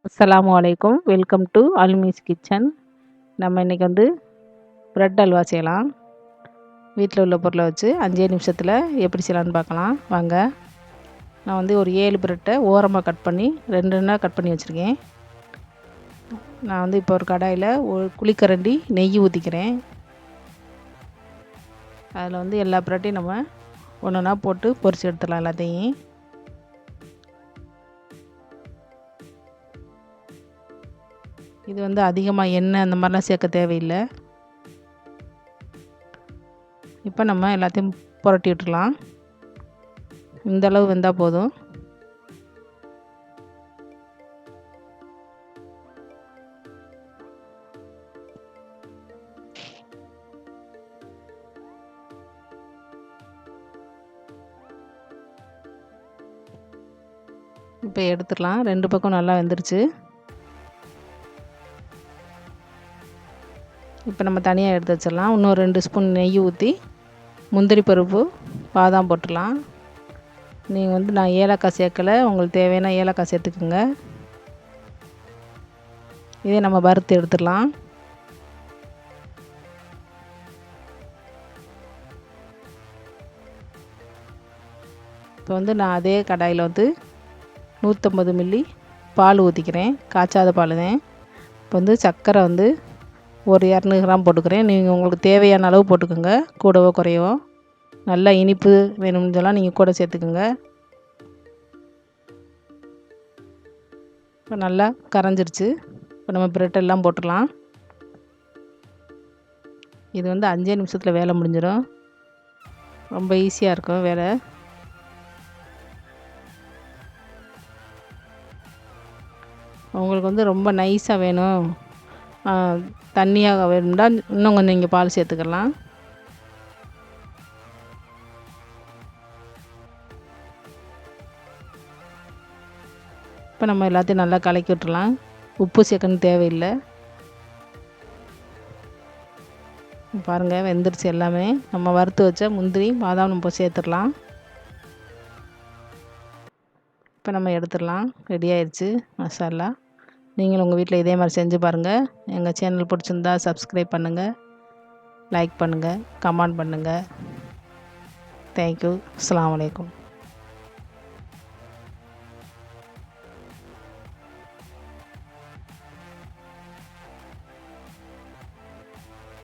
அஸ்ஸலாமு அலைக்கும். Welcome to Almi's kitchen. நம்ம இன்றைக்கி வந்து ப்ரெட் அல்வா செய்யலாம். வீட்டில் உள்ள பொருளை வச்சு 5 நிமிஷத்தில் எப்படி செய்யலான்னு பார்க்கலாம் வாங்க. நான் வந்து ஒரு 7 ப்ரெட்டை ஓரமாக கட் பண்ணி 2 கட் பண்ணி வச்சுருக்கேன். நான் வந்து இப்போ ஒரு கடாயில் ஒரு குழிக்கரண்டி நெய் ஊற்றிக்கிறேன். அதில் வந்து எல்லா ப்ரெட்டையும் நம்ம ஒன்றா போட்டு பொரிச்சு எடுத்துடலாம் எல்லாத்தையும். இது வந்து அதிகமாக எண்ணெய் அந்த மாதிரிலாம் சேர்க்க தேவையில்லை. இப்போ நம்ம எல்லாத்தையும் புரட்டி விட்டுடலாம். இந்த அளவு வெந்தால் போதும். இப்போ எடுத்துடலாம். 2 பக்கம் நல்லா வெந்துருச்சு. இப்போ நம்ம தனியாக எடுத்து வச்சிடலாம். இன்னும் 2 ஸ்பூன் நெய் ஊற்றி முந்திரி பருப்பு பாதாம் போட்டுடலாம். நீங்கள் வந்து நான் ஏலக்காய் சேர்க்கலை, உங்களுக்கு தேவையான ஏலக்காய் சேர்த்துக்குங்க. இதே நம்ம வறுத்து எடுத்துடலாம். இப்போ வந்து நான் அதே கடாயில் வந்து 150 மில்லி பால் ஊற்றிக்கிறேன். காய்ச்சாத பால் தான். இப்போ வந்து சர்க்கரை வந்து ஒரு 200 கிராம் போட்டுக்கிறேன். நீங்கள் உங்களுக்கு தேவையான அளவு போட்டுக்கோங்க, கூடவோ குறையவோ. நல்லா இனிப்பு வேணும்னு சொன்னால் நீங்கள் கூட சேர்த்துக்குங்க. இப்போ நல்லா கரைஞ்சிருச்சு. இப்போ நம்ம ப்ரெட் எல்லாம் போட்டுடலாம். இது வந்து 5 நிமிஷத்தில் வேலை முடிஞ்சிடும். ரொம்ப ஈஸியாக இருக்கும் வேலை. உங்களுக்கு வந்து ரொம்ப நைஸாக வேணும், தண்ணியாக வேணும்னா இன்னும் கொஞ்சம் நீங்கள் பால் சேர்த்துக்கலாம். இப்போ நம்ம எல்லாத்தையும் நல்லா கலக்கி விட்டுறலாம். உப்பு சேர்க்கணும் தேவையில்லை. பாருங்கள் வெந்துருச்சு எல்லாமே. நம்ம வறுத்து வச்ச முந்திரி பாதாம் நம்ம சேர்த்துடலாம். இப்போ நம்ம எடுத்துடலாம். ரெடி ஆயிடுச்சு மசாலா. நீங்களும் உங்கள் வீட்டில் இதே மாதிரி செஞ்சு பாருங்கள். எங்கள் சேனல் பிடிச்சிருந்தா சப்ஸ்கிரைப் பண்ணுங்கள், லைக் பண்ணுங்கள், கமெண்ட் பண்ணுங்கள். தேங்க்யூ. அஸ்ஸலாமு அலைக்கும்.